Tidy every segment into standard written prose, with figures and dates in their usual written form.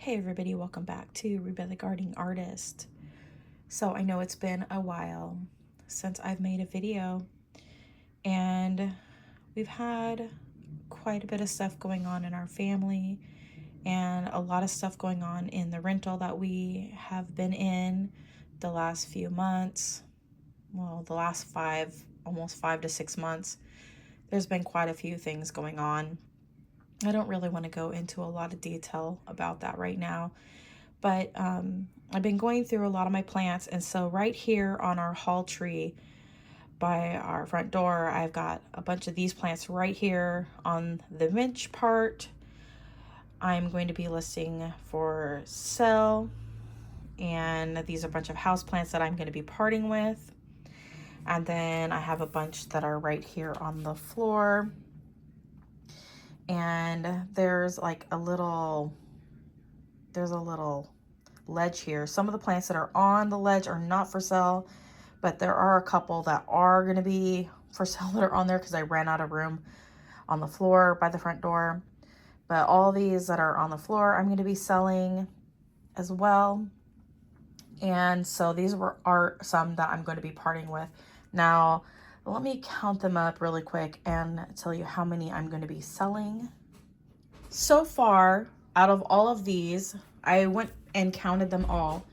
Hey everybody, welcome back to Reba the Gardening Artist. So I know it's been a while since I've made a video, and we've had quite a bit of stuff going on in our family and a lot of stuff going on in the rental that we have been in the last few months. Well, the last almost 5 to 6 months. There's been quite a few things going on. I don't really want to go into a lot of detail about that right now. But I've been going through a lot of my plants, and so right here on our hall tree by our front door, I've got a bunch of these plants right here on the bench part. I'm going to be listing for sale, and these are a bunch of house plants that I'm going to be parting with. And then I have a bunch that are right here on the floor, and there's a little ledge here. Some of the plants that are on the ledge are not for sale, but there are a couple that are going to be for sale that are on there because I ran out of room on the floor by the front door. But all these that are on the floor I'm going to be selling as well. And so these are some that I'm going to be parting with. Now let me count them up really quick and tell you how many I'm going to be selling. So far, out of all of these, I went and counted them all.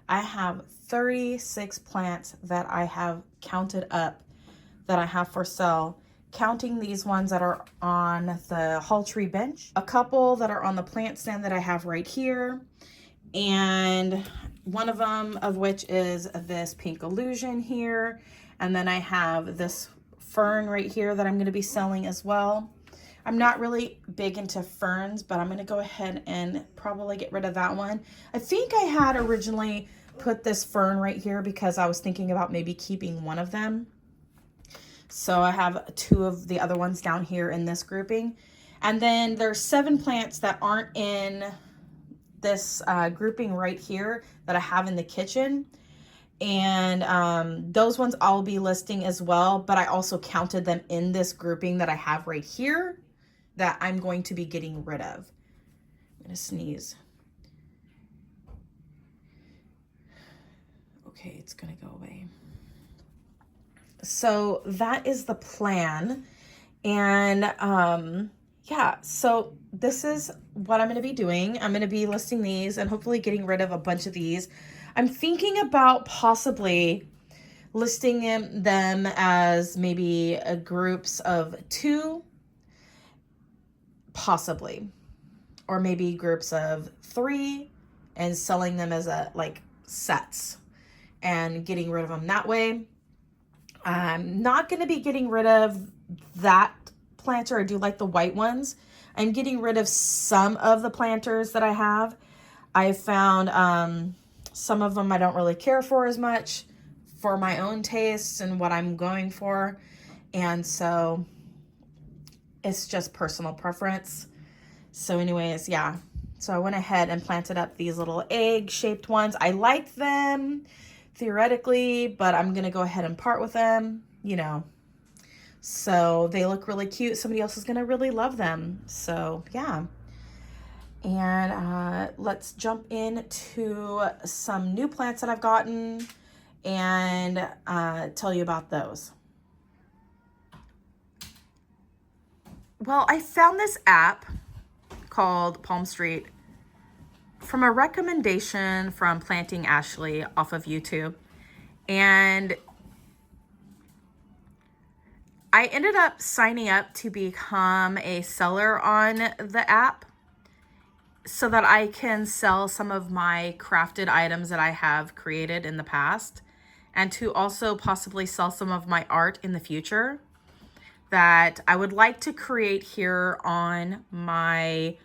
I have 36 plants that I have counted up that I have for sale, counting these ones that are on the hall tree bench, a couple that are on the plant stand that I have right here, and one of them of which is this pink illusion here. And then I have this fern right here that I'm going to be selling as well. I'm not really big into ferns, but I'm going to go ahead and probably get rid of that one. I think I had originally put this fern right here because I was thinking about maybe keeping one of them. So I have two of the other ones down here in this grouping. And then there's 7 plants that aren't in this grouping right here that I have in the kitchen. And those ones I'll be listing as well, but I also counted them in this grouping that I have right here that I'm going to be getting rid of. I'm gonna sneeze. Okay, it's gonna go away. So that is the plan. And yeah, so this is what I'm gonna be doing. I'm gonna be listing these and hopefully getting rid of a bunch of these. I'm thinking about possibly listing them as maybe groups of 2, possibly, or maybe groups of 3, and selling them as sets and getting rid of them that way. I'm not going to be getting rid of that planter. I do like the white ones. I'm getting rid of some of the planters that I have. I found some of them I don't really care for as much for my own tastes and what I'm going for. And so it's just personal preference. So anyways, yeah. So I went ahead and planted up these little egg-shaped ones. I like them theoretically, but I'm going to go ahead and part with them, So they look really cute. Somebody else is going to really love them. So yeah. And let's jump into some new plants that I've gotten and tell you about those. Well, I found this app called Palm Street from a recommendation from Planting Ashley off of YouTube. And I ended up signing up to become a seller on the app so that I can sell some of my crafted items that I have created in the past, and to also possibly sell some of my art in the future that I would like to create here on my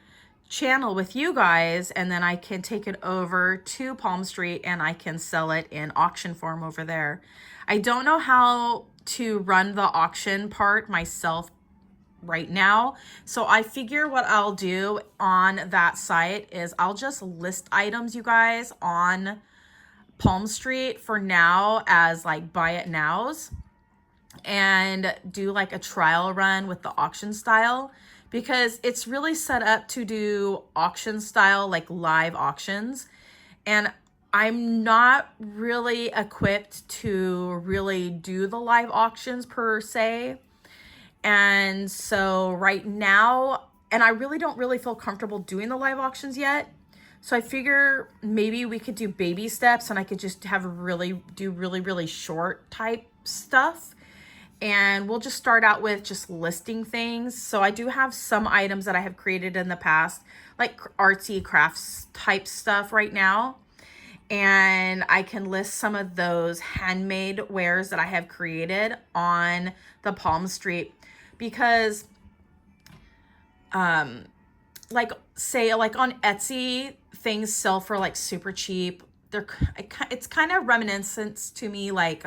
channel with you guys, and then I can take it over to Palm Street and I can sell it in auction form over there. I don't know how to run the auction part myself right now, so I figure what I'll do on that site is I'll just list items, you guys, on Palm Street for now as buy it nows, and do a trial run with the auction style, because it's really set up to do auction style, like live auctions. And I'm not really equipped to really do the live auctions per se. And so right now, and I really don't really feel comfortable doing the live auctions yet. So I figure maybe we could do baby steps and I could just have really short type stuff. And we'll just start out with just listing things. So I do have some items that I have created in the past, like artsy crafts type stuff right now. And I can list some of those handmade wares that I have created on the Palm Street, because like say like on Etsy, things sell for like super cheap. It's kind of reminiscent to me like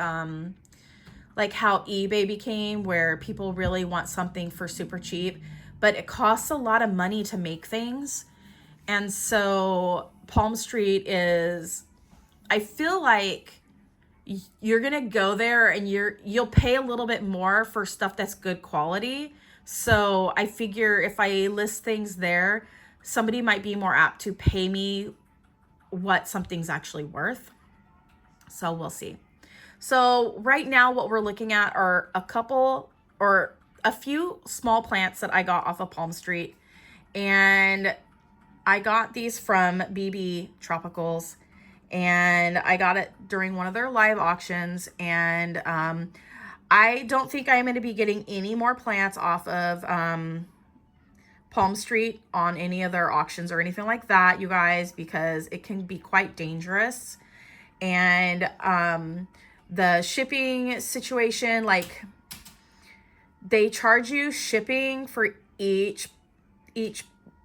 how eBay became, where people really want something for super cheap, but it costs a lot of money to make things. And so Palm Street is, I feel like you're going to go there and you'll pay a little bit more for stuff that's good quality. So I figure if I list things there, somebody might be more apt to pay me what something's actually worth. So we'll see. So right now what we're looking at are a few small plants that I got off of Palm Street. And I got these from BB Tropicals, and I got it during one of their live auctions. And I don't think I'm going to be getting any more plants off of Palm Street on any of their auctions or anything like that, you guys, because it can be quite dangerous. And the shipping situation, like they charge you shipping for each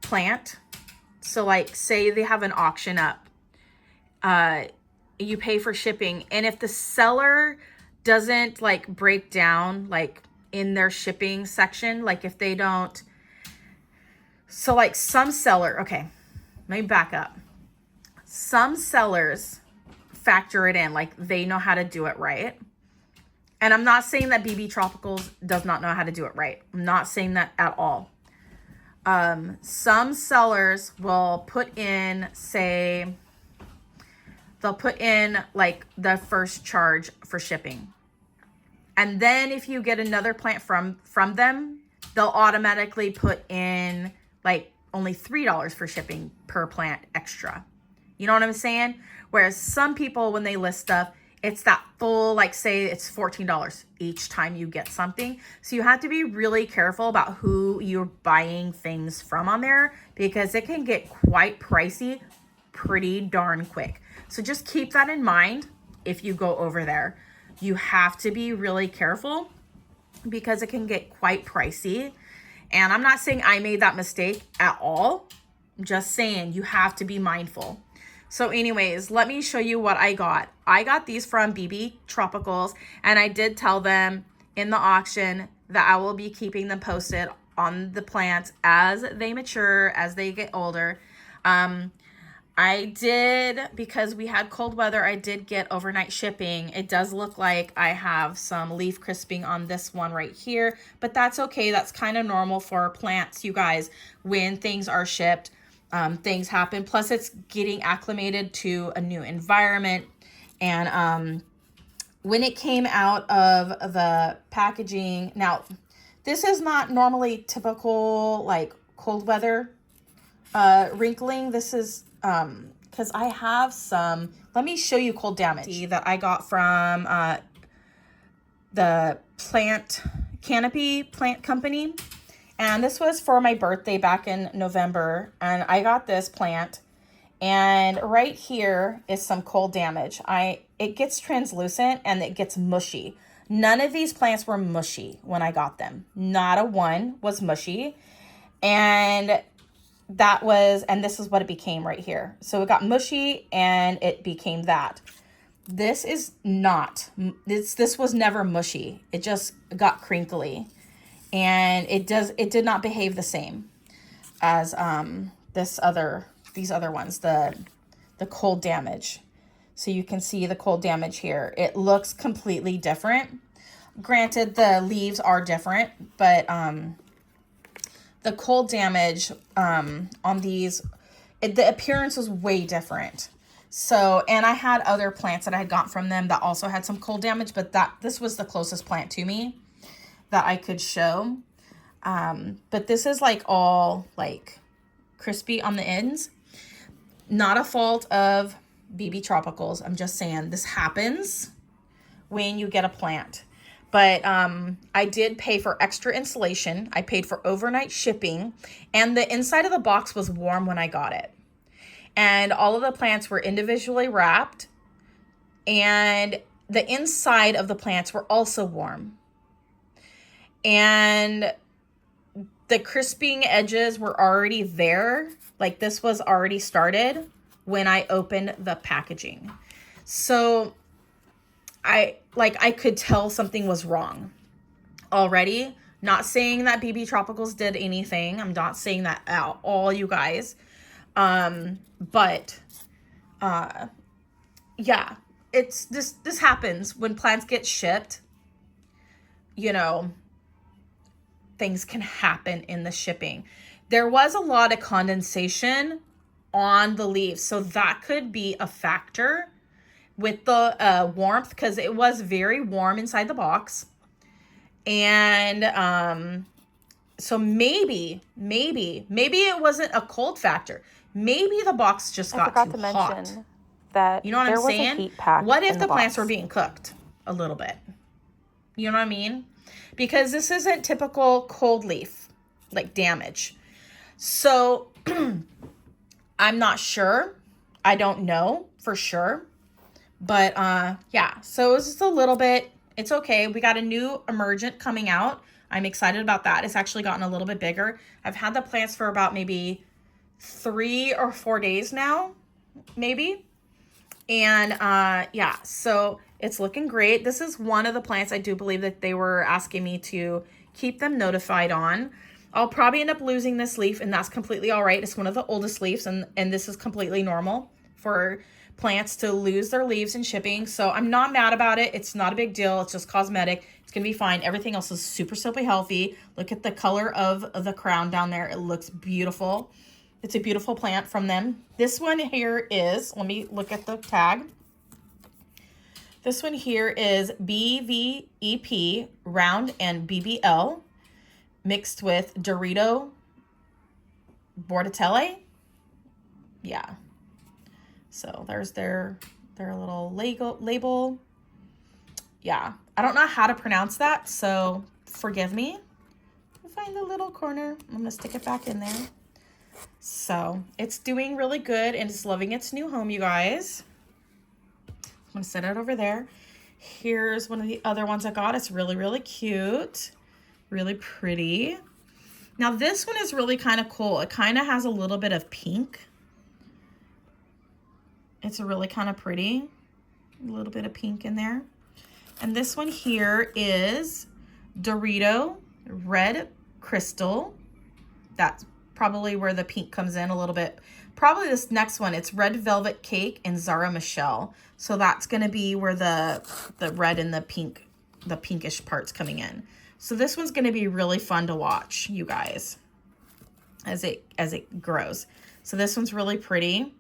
plant. So like say they have an auction up, you pay for shipping, and if the seller doesn't like break down like in their shipping section, like if they don't, so like some seller, okay, let me back up. Some sellers factor it in, like they know how to do it right. And I'm not saying that BB Tropicals does not know how to do it right. I'm not saying that at all. Some sellers will put in, say, they'll put in like the first charge for shipping. And then if you get another plant from them, they'll automatically put in like only $3 for shipping per plant extra. You know what I'm saying? Whereas some people, when they list stuff, it's that full, like say it's $14 each time you get something. So you have to be really careful about who you're buying things from on there, because it can get quite pricey pretty darn quick. So just keep that in mind if you go over there. You have to be really careful because it can get quite pricey. And I'm not saying I made that mistake at all. I'm just saying you have to be mindful. So anyways, let me show you what I got. I got these from BB Tropicals, and I did tell them in the auction that I will be keeping them posted on the plants as they mature, as they get older. I did, because we had cold weather, I did get overnight shipping. It does look like I have some leaf crisping on this one right here, but that's okay. That's kind of normal for plants, you guys. When things are shipped, things happen. Plus, it's getting acclimated to a new environment. And when it came out of the packaging, now, this is not normally typical, like, cold weather wrinkling. This is because I have some, let me show you cold damage that I got from the Canopy Plant Company. And this was for my birthday back in November. And I got this plant. And right here is some cold damage. It gets translucent and it gets mushy. None of these plants were mushy when I got them. Not a one was mushy. And this is what it became right here. So it got mushy and it became that. This is not, this was never mushy. It just got crinkly. And it did not behave the same as these other ones, the cold damage. So you can see the cold damage here. It looks completely different. Granted, the leaves are different, but the cold damage on these, the appearance was way different. So, and I had other plants that I had got from them that also had some cold damage, but this was the closest plant to me that I could show. But this is like all like crispy on the ends. Not a fault of BB Tropicals. I'm just saying this happens when you get a plant. But I did pay for extra insulation. I paid for overnight shipping, and the inside of the box was warm when I got it. And all of the plants were individually wrapped, and the inside of the plants were also warm. And the crisping edges were already there. Like this was already started when I opened the packaging. So I could tell something was wrong already. Not saying that BB Tropicals did anything. I'm not saying that at all, you guys. But yeah, it's this happens when plants get shipped. You know, things can happen in the shipping. There was a lot of condensation on the leaves, so that could be a factor with the warmth, because it was very warm inside the box. And so maybe it wasn't a cold factor. Maybe the box just got too hot. That you know what there I'm was saying? A heat pack what if the box. Plants were being cooked a little bit? You know what I mean? Because this isn't typical cold leaf like damage. So I'm not sure. I don't know for sure. But yeah, so it was just a little bit. It's okay. We got a new emergent coming out. I'm excited about that. It's actually gotten a little bit bigger. I've had the plants for about maybe 3 or 4 days now, maybe. And yeah, so it's looking great. This is one of the plants I do believe that they were asking me to keep them notified on. I'll probably end up losing this leaf, and that's completely all right. It's one of the oldest leaves, and this is completely normal for plants to lose their leaves in shipping. So I'm not mad about it. It's not a big deal. It's just cosmetic. It's going to be fine. Everything else is super healthy. Look at the color of the crown down there. It looks beautiful. It's a beautiful plant from them. This one here is, let me look at the tag. This one here is BVEP round and BBL mixed with Dorito Bordatelli. Yeah. So there's their little label. Yeah. I don't know how to pronounce that, so forgive me. I'll find the little corner. I'm going to stick it back in there. So it's doing really good, and it's loving its new home, you guys. I'm going to set it over there. Here's one of the other ones I got. It's really cute. Really pretty. Now this one is really kind of cool. It kind of has a little bit of pink. It's really kind of pretty. A little bit of pink in there. And this one here is Dorito Red Crystal. That's probably where the pink comes in a little bit. Probably this next one, it's Red Velvet Cake and Zara Michelle. So that's going to be where the red and the pink, the pinkish part's coming in. So this one's going to be really fun to watch, you guys, as it grows. So this one's really pretty.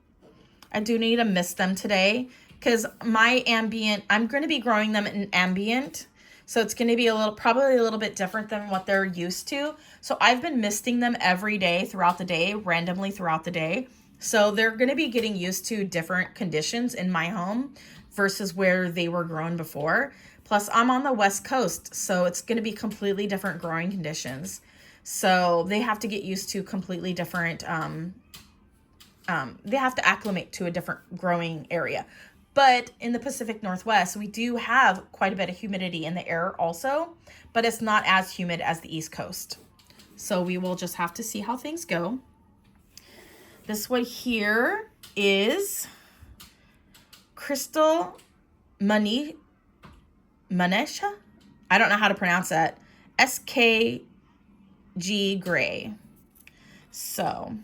I do need to mist them today because my ambient, I'm going to be growing them in ambient. So it's going to be probably a little bit different than what they're used to. So I've been misting them every day throughout the day, randomly throughout the day. So they're going to be getting used to different conditions in my home versus where they were grown before. Plus I'm on the West Coast, so it's going to be completely different growing conditions. So they have to get used to completely different, they have to acclimate to a different growing area. But in the Pacific Northwest, we do have quite a bit of humidity in the air also, but it's not as humid as the East Coast. So we will just have to see how things go. This one here is Crystal Manesha. I don't know how to pronounce that. SKG Gray. So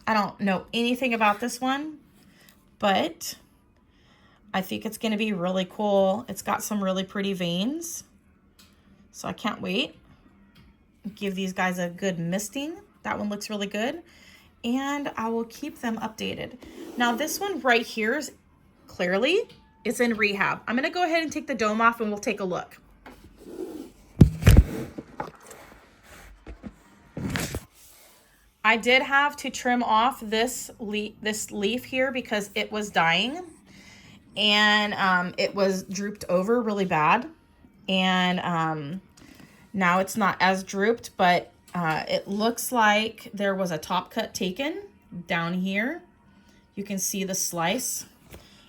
I don't know anything about this one, but I think it's going to be really cool. It's got some really pretty veins, so I can't wait. give these guys a good misting. That one looks really good. And I will keep them updated. Now this one right here is clearly, it's in rehab. I'm gonna go ahead and take the dome off and we'll take a look. I did have to trim off this leaf here because it was dying, and it was drooped over really bad. And now it's not as drooped, but it looks like there was a top cut taken down here. You can see the slice,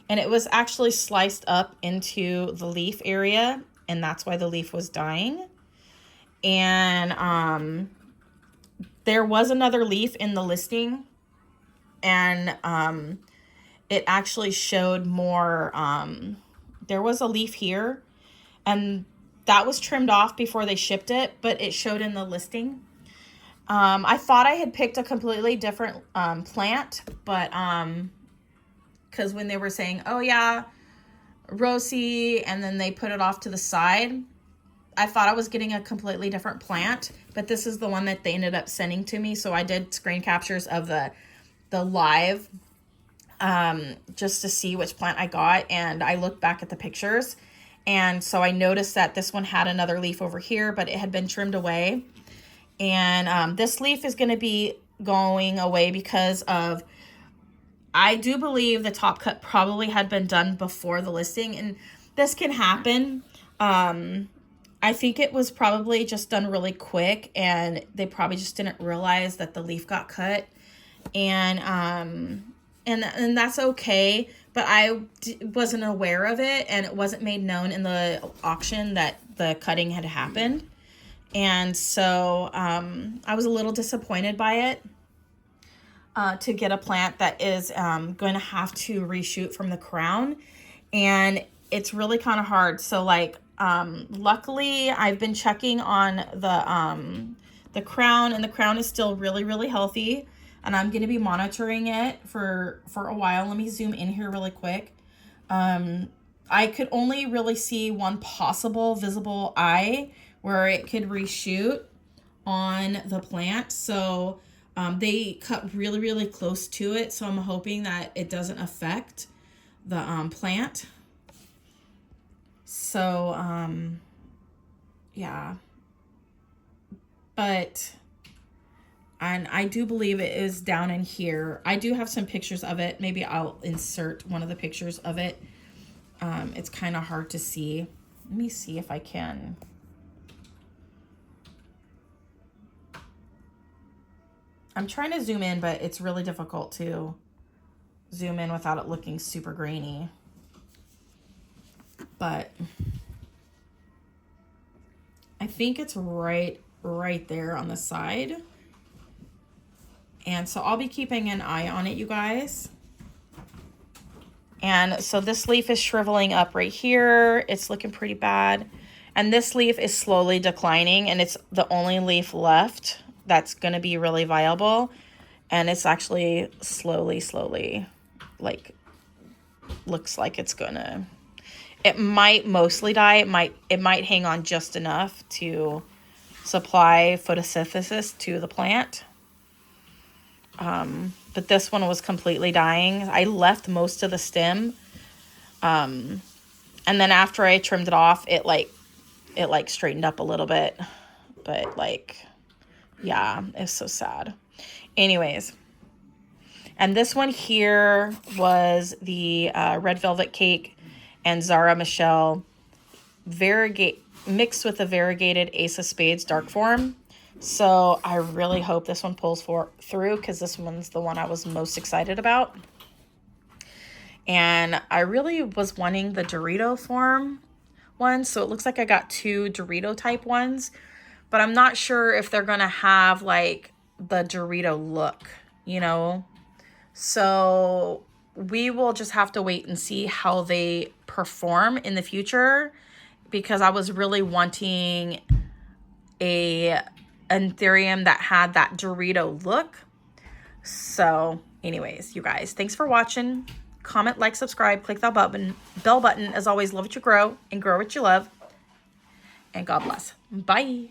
and it was actually sliced up into the leaf area, and that's why the leaf was dying. And there was another leaf in the listing, and it actually showed more. There was a leaf here, and that was trimmed off before they shipped it, but it showed in the listing. I thought I had picked a completely different plant, but because when they were saying, oh yeah, Rosie, and then they put it off to the side, I thought I was getting a completely different plant, but this is the one that they ended up sending to me. So I did screen captures of the live just to see which plant I got, and I looked back at the pictures, and so I noticed that this one had another leaf over here, but it had been trimmed away. And this leaf is going to be going away because of, I do believe the top cut probably had been done before the listing, and this can happen. I think it was probably just done really quick, and they probably just didn't realize that the leaf got cut, and that's okay. But I wasn't aware of it, and it wasn't made known in the auction that the cutting had happened, and so I was a little disappointed by it. To get a plant that is going to have to reshoot from the crown, and it's really kind of hard. So like, luckily I've been checking on the crown, and the crown is still really, really healthy, and I'm going to be monitoring it for a while. Let me zoom in here really quick. I could only really see one possible visible eye where it could reshoot on the plant. So they cut really, really close to it. So I'm hoping that it doesn't affect the plant. So, yeah, but, and I do believe it is down in here. I do have some pictures of it. Maybe I'll insert one of the pictures of it. It's kind of hard to see. Let me see if I can. I'm trying to zoom in, but it's really difficult to zoom in without it looking super grainy. But I think it's right there on the side. And so I'll be keeping an eye on it, you guys. And so this leaf is shriveling up right here. It's looking pretty bad. And this leaf is slowly declining, and it's the only leaf left that's going to be really viable. And it's actually slowly, like, looks like it's gonna, it might mostly die. It might hang on just enough to supply photosynthesis to the plant. But this one was completely dying. I left most of the stem. And then after I trimmed it off, it straightened up a little bit, but like, yeah, it's so sad. Anyways, and this one here was the Red Velvet Cake and Zara Michelle mixed with the variegated Ace of Spades dark form. So I really hope this one pulls through, because this one's the one I was most excited about. And I really was wanting the Dorito form one, so it looks like I got two Dorito type ones. But I'm not sure if they're going to have, like, the Dorito look, you know? So we will just have to wait and see how they perform in the future, because I was really wanting an Anthurium that had that Dorito look. So anyways, you guys, thanks for watching. Comment, like, subscribe, click that bell button. As always, love what you grow and grow what you love. And God bless. Bye.